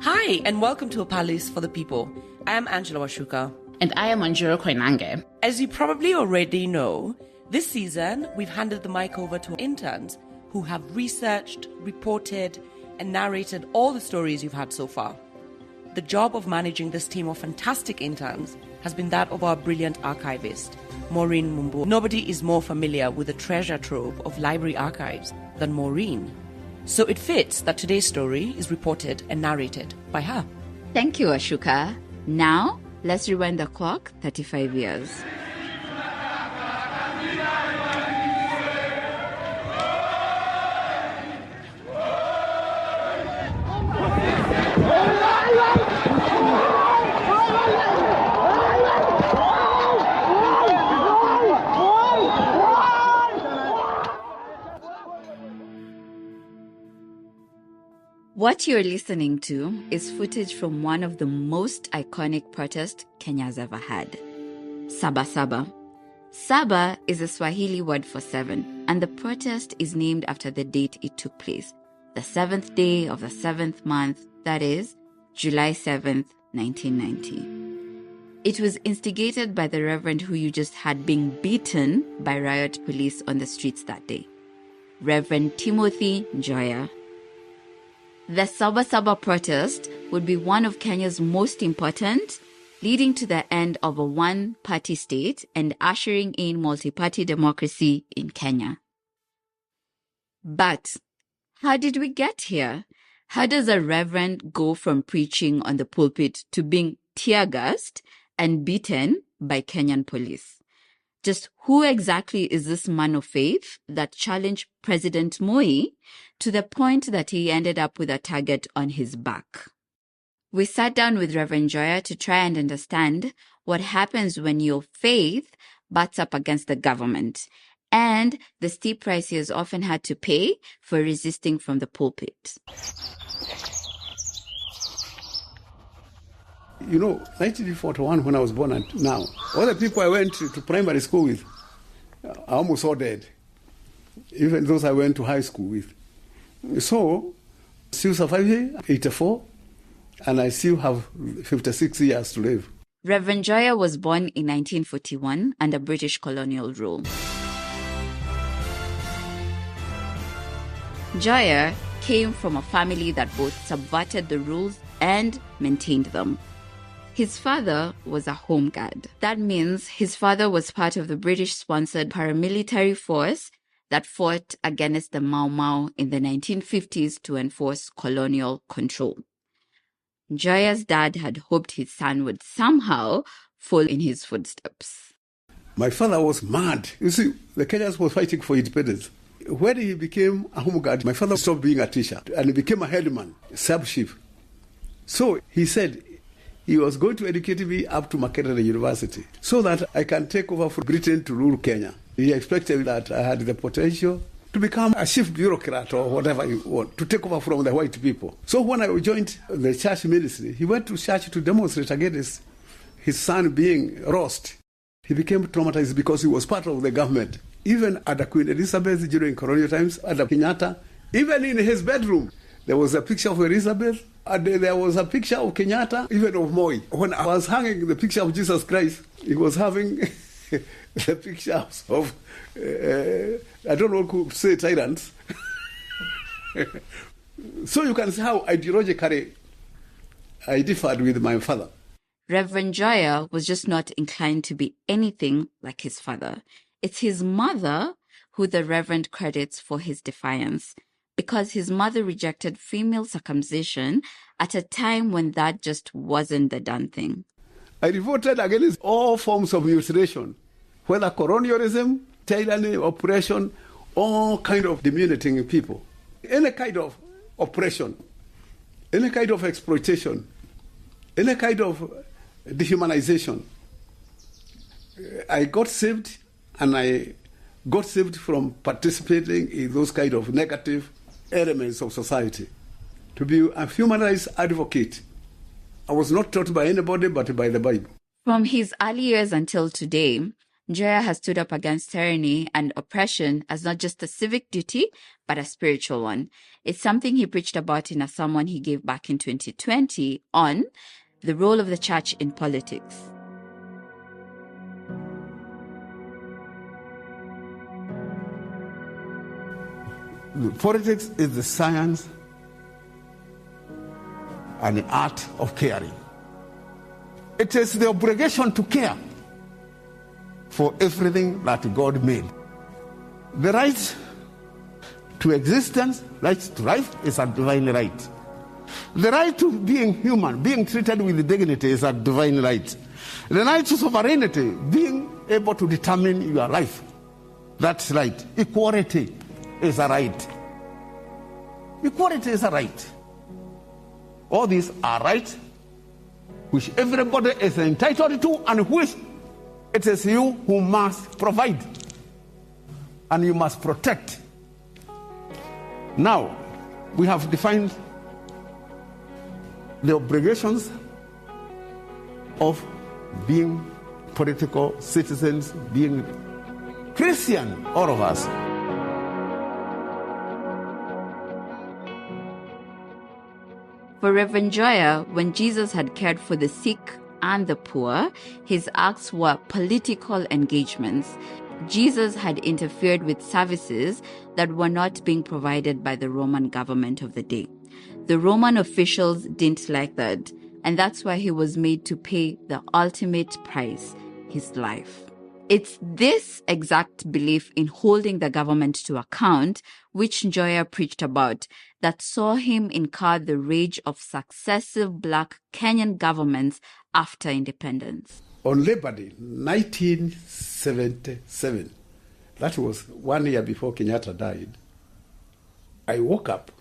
Hi, and welcome to A Palace for the People. I am Angela Washuka. And I am Anjuro Koinange. As you probably already know, this season we've handed the mic over to interns who have researched, reported, and narrated all the stories you've had so far. The job of managing this team of fantastic interns has been that of our brilliant archivist, Maureen Mumbua. Nobody is more familiar with the treasure trove of library archives than Maureen. So it fits that today's story is reported and narrated by her. Thank you, Ashuka. Now, let's rewind the clock 35 years. What you're listening to is footage from one of the most iconic protests Kenya's ever had. Saba Saba. Saba is a Swahili word for seven, and the protest is named after the date it took place, the 7th day of the 7th month, that is, July 7th, 1990. It was instigated by the Reverend who you just had being beaten by riot police on the streets that day, Reverend Timothy Njoya. The Saba Saba protest would be one of Kenya's most important, leading to the end of a one-party state and ushering in multi-party democracy in Kenya. But how did we get here? How does a reverend go from preaching on the pulpit to being tear-gassed and beaten by Kenyan police? Just who exactly is this man of faith that challenged President Moi to the point that he ended up with a target on his back? We sat down with Reverend Njoya to try and understand what happens when your faith butts up against the government and the steep price he has often had to pay for resisting from the pulpit. You know, 1941, when I was born, and now, all the people I went to primary school with are almost all dead, even those I went to high school with. So, still surviving, 84, and I still have 56 years to live. Reverend Njoya was born in 1941 under British colonial rule. Njoya came from a family that both subverted the rules and maintained them. His father was a home guard. That means his father was part of the British-sponsored paramilitary force that fought against the Mau Mau in the 1950s to enforce colonial control. Njoya's dad had hoped his son would somehow follow in his footsteps. My father was mad. You see, the Kenyans were fighting for independence. When he became a home guard, my father stopped being a teacher and he became a headman, sub-chief. So he said he was going to educate me up to Makerere University so that I can take over for Britain to rule Kenya. He expected that I had the potential to become a chief bureaucrat or whatever you want, to take over from the white people. So when I joined the church ministry, he went to church to demonstrate against his son being roast. He became traumatized because he was part of the government. Even under Queen Elizabeth during colonial times, under Kenyatta, even in his bedroom, there was a picture of Elizabeth, and there was a picture of Kenyatta, even of Moi. When I was hanging the picture of Jesus Christ, he was having the pictures of, I don't know who could say tyrants. So you can see how ideologically I differed with my father. Reverend Njoya was just not inclined to be anything like his father. It's his mother who the Reverend credits for his defiance, because his mother rejected female circumcision at a time when that just wasn't the done thing. I revolted against all forms of mutilation, whether colonialism, tyranny, oppression, all kind of diminuting people. Any kind of oppression, any kind of exploitation, any kind of dehumanization. I got saved, and I got saved from participating in those kind of negative elements of society. To be a humanized advocate, I was not taught by anybody but by the Bible. From his early years until today, Njoya has stood up against tyranny and oppression as not just a civic duty, but a spiritual one. It's something he preached about in a sermon he gave back in 2020 on the role of the church in politics. Politics is the science and the art of caring. It is the obligation to care for everything that God made. The right to existence, right to life, is a divine right. The right to being human, being treated with dignity, is a divine right. The right to sovereignty, being able to determine your life, that's right. Equality is a right. Equality is a right. All these are rights which everybody is entitled to and which it is you who must provide and you must protect. Now, we have defined the obligations of being political citizens, being Christian, all of us. For Reverend Njoya, when Jesus had cared for the sick and the poor, his acts were political engagements. Jesus had interfered with services that were not being provided by the Roman government of the day. The Roman officials didn't like that, and that's why he was made to pay the ultimate price, his life. It's this exact belief in holding the government to account, which Njoya preached about, that saw him incur the rage of successive black Kenyan governments after independence. On Labor Day, 1977, that was 1 year before Kenyatta died, I woke up.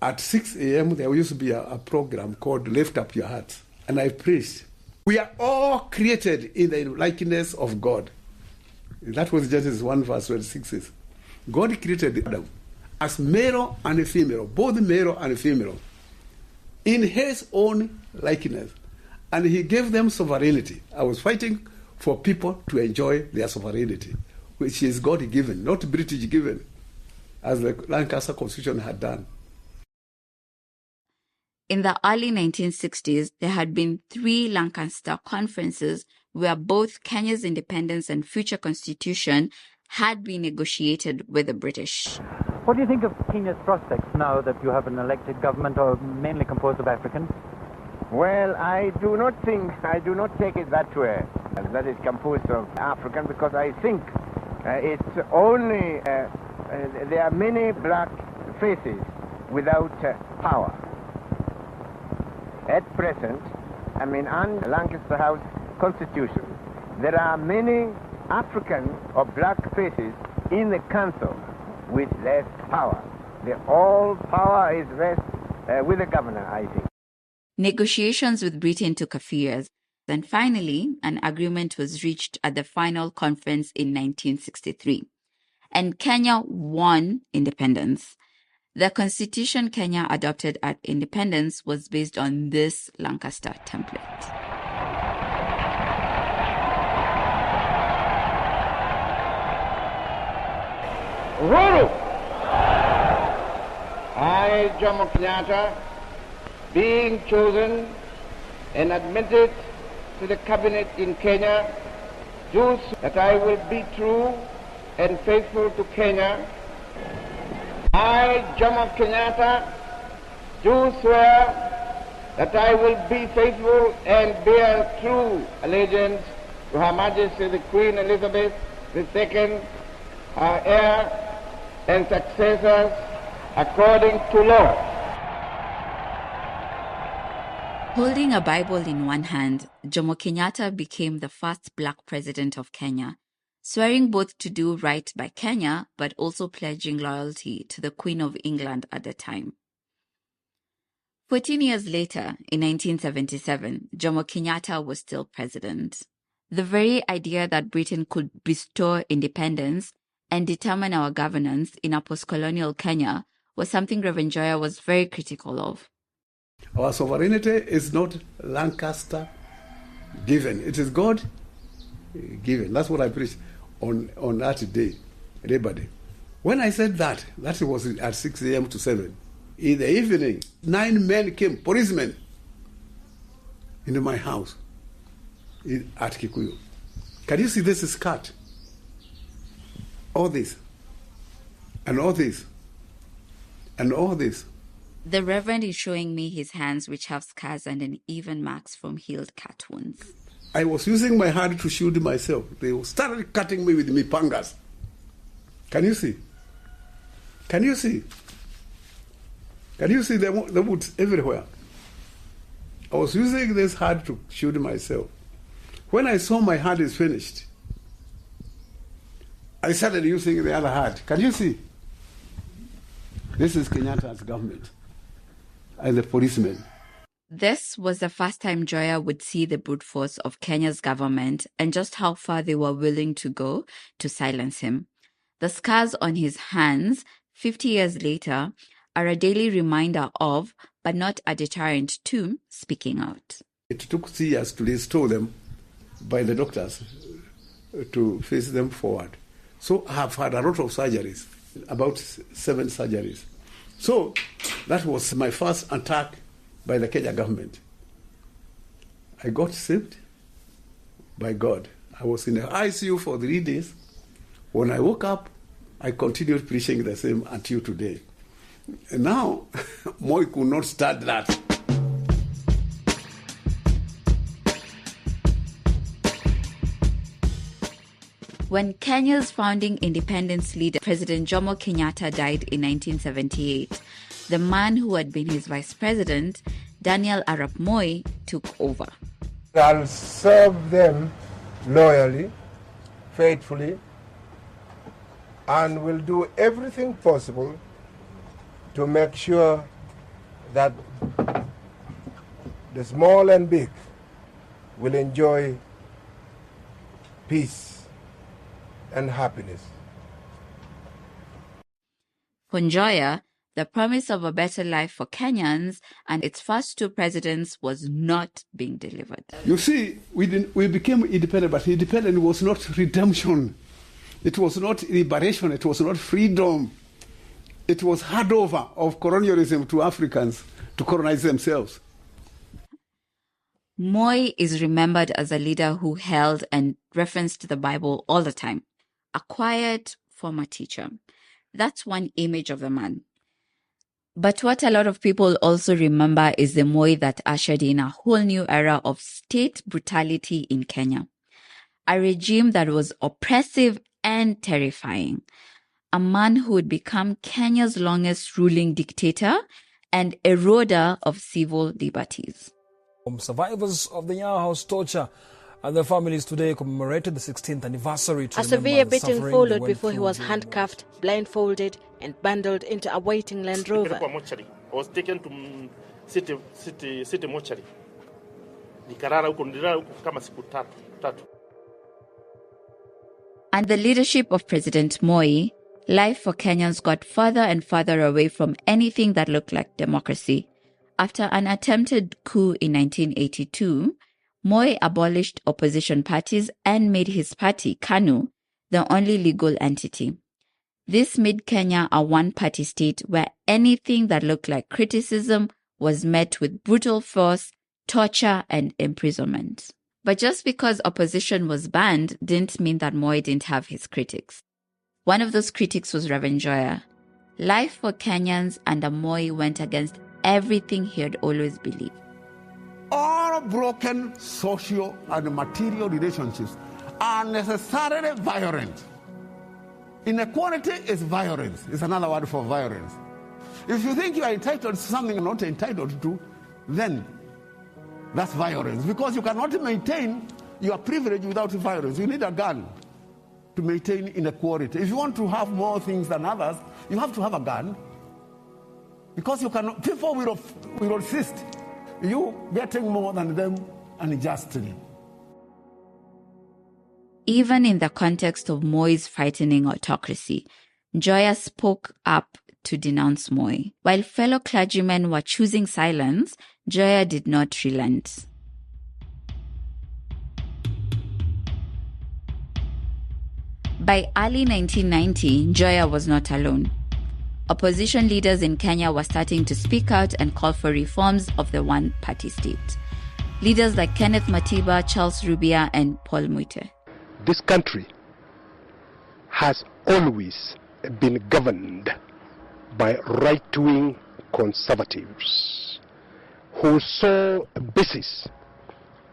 At 6 a.m., there used to be a program called Lift Up Your Heart, and I preached. We are all created in the likeness of God. That was Genesis 1 verse 26. God created Adam as male and female, both male and female, in his own likeness. And he gave them sovereignty. I was fighting for people to enjoy their sovereignty, which is God-given, not British given, as the Lancaster Constitution had done. In the early 1960s, there had been 3 Lancaster conferences where both Kenya's independence and future constitution had been negotiated with the British. What do you think of Kenya's prospects now that you have an elected government or mainly composed of Africans? Well, I do not take it that way, that is composed of African, because I think it's only, there are many black faces without power. At present, under Lancaster House Constitution, there are many African or black faces in the council with less power. All power is rest with the governor, I think. Negotiations with Britain took a few years, and finally, an agreement was reached at the final conference in 1963. And Kenya won independence. The constitution Kenya adopted at independence was based on this Lancaster template. Uhuru! I, Jomo Kenyatta, being chosen and admitted to the cabinet in Kenya, do that I will be true and faithful to Kenya. I, Jomo Kenyatta, do swear that I will be faithful and bear true allegiance to Her Majesty the Queen Elizabeth II, her heir and successors, according to law. Holding a Bible in one hand, Jomo Kenyatta became the first black president of Kenya, swearing both to do right by Kenya, but also pledging loyalty to the Queen of England at the time. 14 years later, in 1977, Jomo Kenyatta was still president. The very idea that Britain could bestow independence and determine our governance in a post-colonial Kenya was something Reverend Njoya was very critical of. Our sovereignty is not Lancaster given. It is God given. That's what I preached on that day, Labor Day. When I said that was at 6 a.m. to 7. In the evening, 9 men came, policemen, into my house at Kikuyu. Can you see this is cut? All this, and all this, and all this. The Reverend is showing me his hands, which have scars and uneven marks from healed cut wounds. I was using my hand to shield myself. They started cutting me with mipangas. Can you see? Can you see? Can you see the wounds everywhere? I was using this hand to shield myself. When I saw my hand is finished, I started using the other hand. Can you see? This is Kenyatta's government and the policemen. This was the first time Njoya would see the brute force of Kenya's government and just how far they were willing to go to silence him. The scars on his hands, 50 years later, are a daily reminder of, but not a deterrent to, speaking out. It took 3 years to restore them by the doctors to face them forward. So I have had a lot of surgeries, about 7 surgeries. So that was my first attack by the Kenya government. I got saved by God. I was in the ICU for 3 days. When I woke up, I continued preaching the same until today. And now, Moi could not start that. When Kenya's founding independence leader, President Jomo Kenyatta, died in 1978, the man who had been his vice president, Daniel Arap Moi, took over. I'll serve them loyally, faithfully, and will do everything possible to make sure that the small and big will enjoy peace and happiness. For Njoya, the promise of a better life for Kenyans and its first 2 presidents was not being delivered. You see, we became independent, but independence was not redemption. It was not liberation. It was not freedom. It was handover of colonialism to Africans to colonize themselves. Moi is remembered as a leader who held and referenced the Bible all the time. A quiet former teacher. That's one image of the man. But what a lot of people also remember is the Moi that ushered in a whole new era of state brutality in Kenya. A regime that was oppressive and terrifying. A man who would become Kenya's longest ruling dictator and eroder of civil liberties. Survivors of the Nyawa House torture and their families today commemorated the 16th anniversary to a severe beating followed before he was through handcuffed, blindfolded, and bundled into a waiting Land Rover. I was taken to city mortuary. And the leadership of President Moi, life for Kenyans got further and further away from anything that looked like democracy. After an attempted coup in 1982, Moi abolished opposition parties and made his party, KANU, the only legal entity. This made Kenya a one-party state where anything that looked like criticism was met with brutal force, torture, and imprisonment. But just because opposition was banned didn't mean that Moi didn't have his critics. One of those critics was Reverend Njoya. Life for Kenyans under Moi went against everything he had always believed. All broken social and material relationships are necessarily violent. Inequality is violence. It's another word for violence. If you think you are entitled to something you're not entitled to, then that's violence. Because you cannot maintain your privilege without violence. You need a gun to maintain inequality. If you want to have more things than others, you have to have a gun. Because you cannot, people will insist you getting more than them unjustly. Even in the context of Moi's frightening autocracy, Njoya spoke up to denounce Moi. While fellow clergymen were choosing silence, Njoya did not relent. By early 1990, Njoya was not alone. Opposition leaders in Kenya were starting to speak out and call for reforms of the one-party state. Leaders like Kenneth Matiba, Charles Rubia, and Paul Mwite. This country has always been governed by right-wing conservatives whose sole basis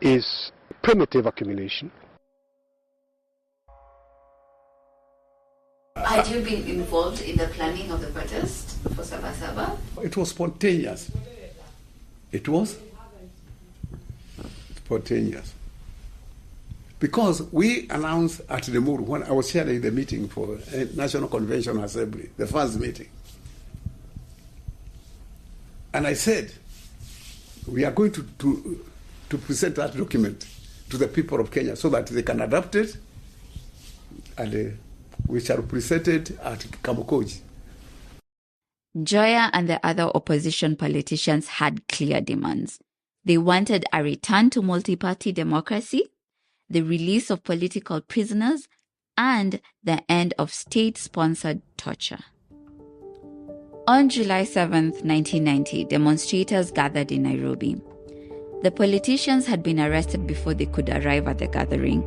is primitive accumulation. Had you been involved in the planning of the protest for Saba Saba? It was spontaneous. It was spontaneous. Because we announced at the Muru, when I was chairing the meeting for National Convention Assembly, the first meeting, and I said, we are going to present that document to the people of Kenya so that they can adapt it, and we shall present it at Kamukoji. Njoya and the other opposition politicians had clear demands. They wanted a return to multi-party democracy, the release of political prisoners, and the end of state-sponsored torture. On July 7, 1990, demonstrators gathered in Nairobi. The politicians had been arrested before they could arrive at the gathering,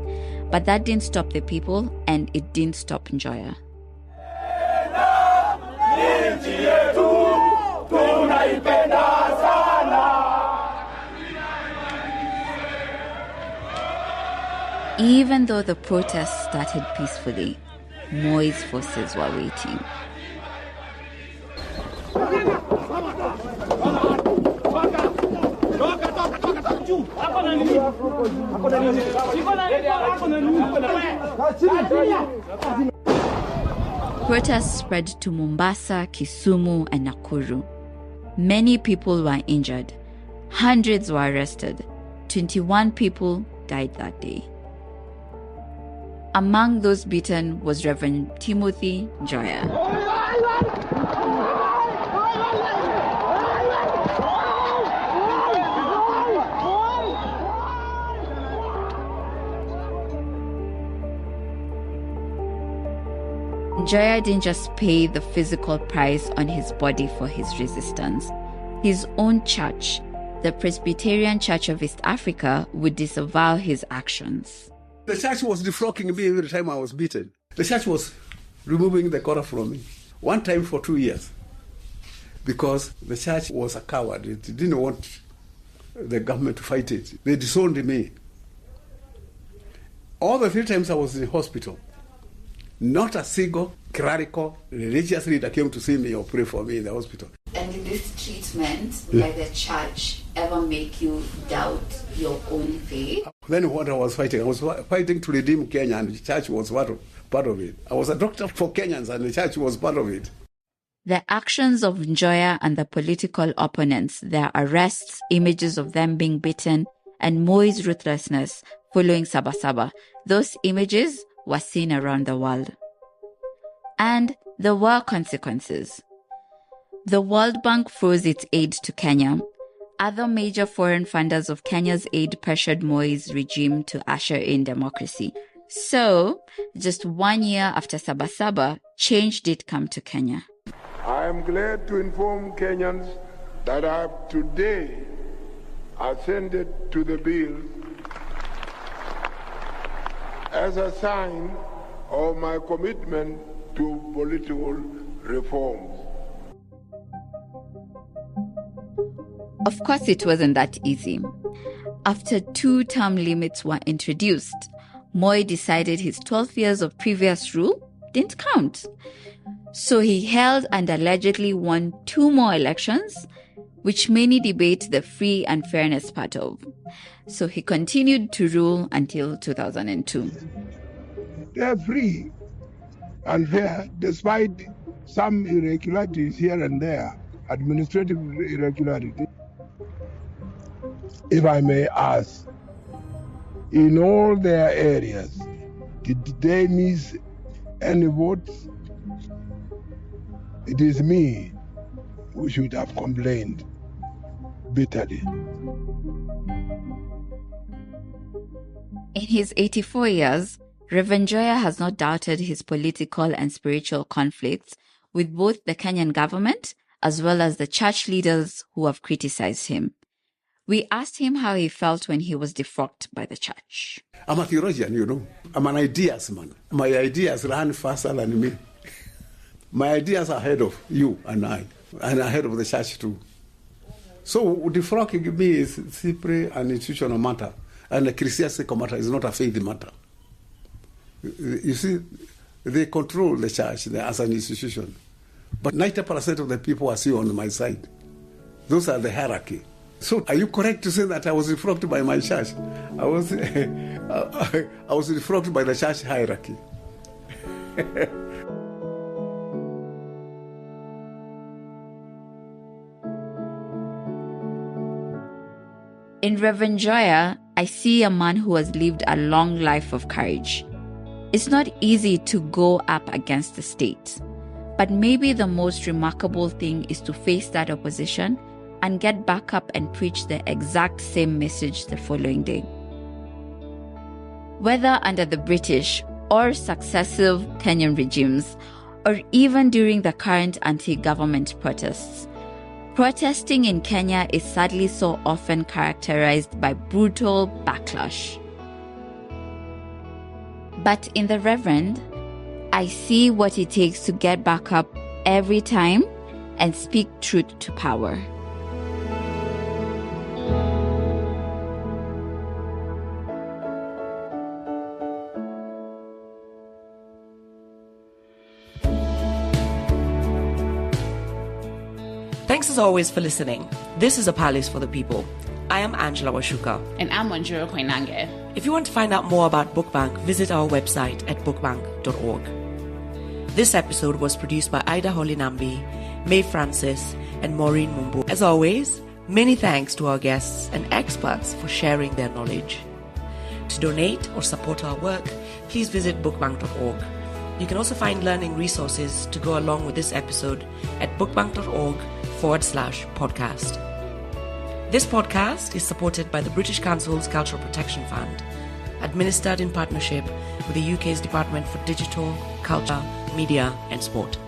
but that didn't stop the people, and it didn't stop Njoya. Even though the protests started peacefully, Moi's forces were waiting. Protests spread to Mombasa, Kisumu, and Nakuru. Many people were injured. Hundreds were arrested. 21 people died that day. Among those beaten was Reverend Timothy Njoya. Njoya didn't just pay the physical price on his body for his resistance. His own church, the Presbyterian Church of East Africa, would disavow his actions. The church was defrocking me every time I was beaten. The church was removing the collar from me. One time for 2 years. Because the church was a coward. It didn't want the government to fight it. They disowned me. All the 3 times I was in the hospital, not a single clerical religious leader came to see me or pray for me in the hospital. And did this treatment by the church ever make you doubt your own faith? Then what I was fighting to redeem Kenya, and the church was part of it. I was a doctor for Kenyans, and the church was part of it. The actions of Njoya and the political opponents, their arrests, images of them being beaten, and Moi's ruthlessness following Saba Saba, those images were seen around the world. And there were consequences. The World Bank froze its aid to Kenya. Other major foreign funders of Kenya's aid pressured Moi's regime to usher in democracy. So, just 1 year after Saba Saba, change did come to Kenya. I am glad to inform Kenyans that I have today ascended to the bill as a sign of my commitment to political reforms. Of course, it wasn't that easy. After 2 term limits were introduced, Moi decided his 12 years of previous rule didn't count. So he held and allegedly won 2 more elections, which many debate the free and fairness part of. So he continued to rule until 2002. They are free and fair, despite some irregularities here and there, administrative irregularities. If I may ask, in all their areas, did they miss any votes? It is me who should have complained bitterly. In his 84 years, Reverend Njoya has not doubted his political and spiritual conflicts with both the Kenyan government as well as the church leaders who have criticized him. We asked him how he felt when he was defrocked by the church. I'm a theologian, you know. I'm an ideas man. My ideas run faster than me. My ideas are ahead of you and I, and ahead of the church too. So defrocking me is simply an institutional matter, and a ecclesiastical matter is not a faith matter. You see, they control the church as an institution. But 90% of the people are still on my side. Those are the hierarchy. So are you correct to say that I was defrocked by my church? I was defrocked by the church hierarchy. In Reverend Njoya, I see a man who has lived a long life of courage. It's not easy to go up against the state, but maybe the most remarkable thing is to face that opposition and get back up and preach the exact same message the following day. Whether under the British or successive Kenyan regimes, or even during the current anti-government protests, protesting in Kenya is sadly so often characterized by brutal backlash. But in the Reverend, I see what it takes to get back up every time and speak truth to power. Thanks as always for listening. This is A Palace for the People. I am Angela Washuka. And I'm Njoya Koinange. If you want to find out more about Bookbank, visit our website at bookbank.org. This episode was produced by Ida Holinambi, May Francis, and Maureen Mumbua. As always, many thanks to our guests and experts for sharing their knowledge. To donate or support our work, please visit bookbank.org. You can also find learning resources to go along with this episode at bookbank.org/podcast. This podcast is supported by the British Council's Cultural Protection Fund, administered in partnership with the UK's Department for Digital, Culture, Media and Sport.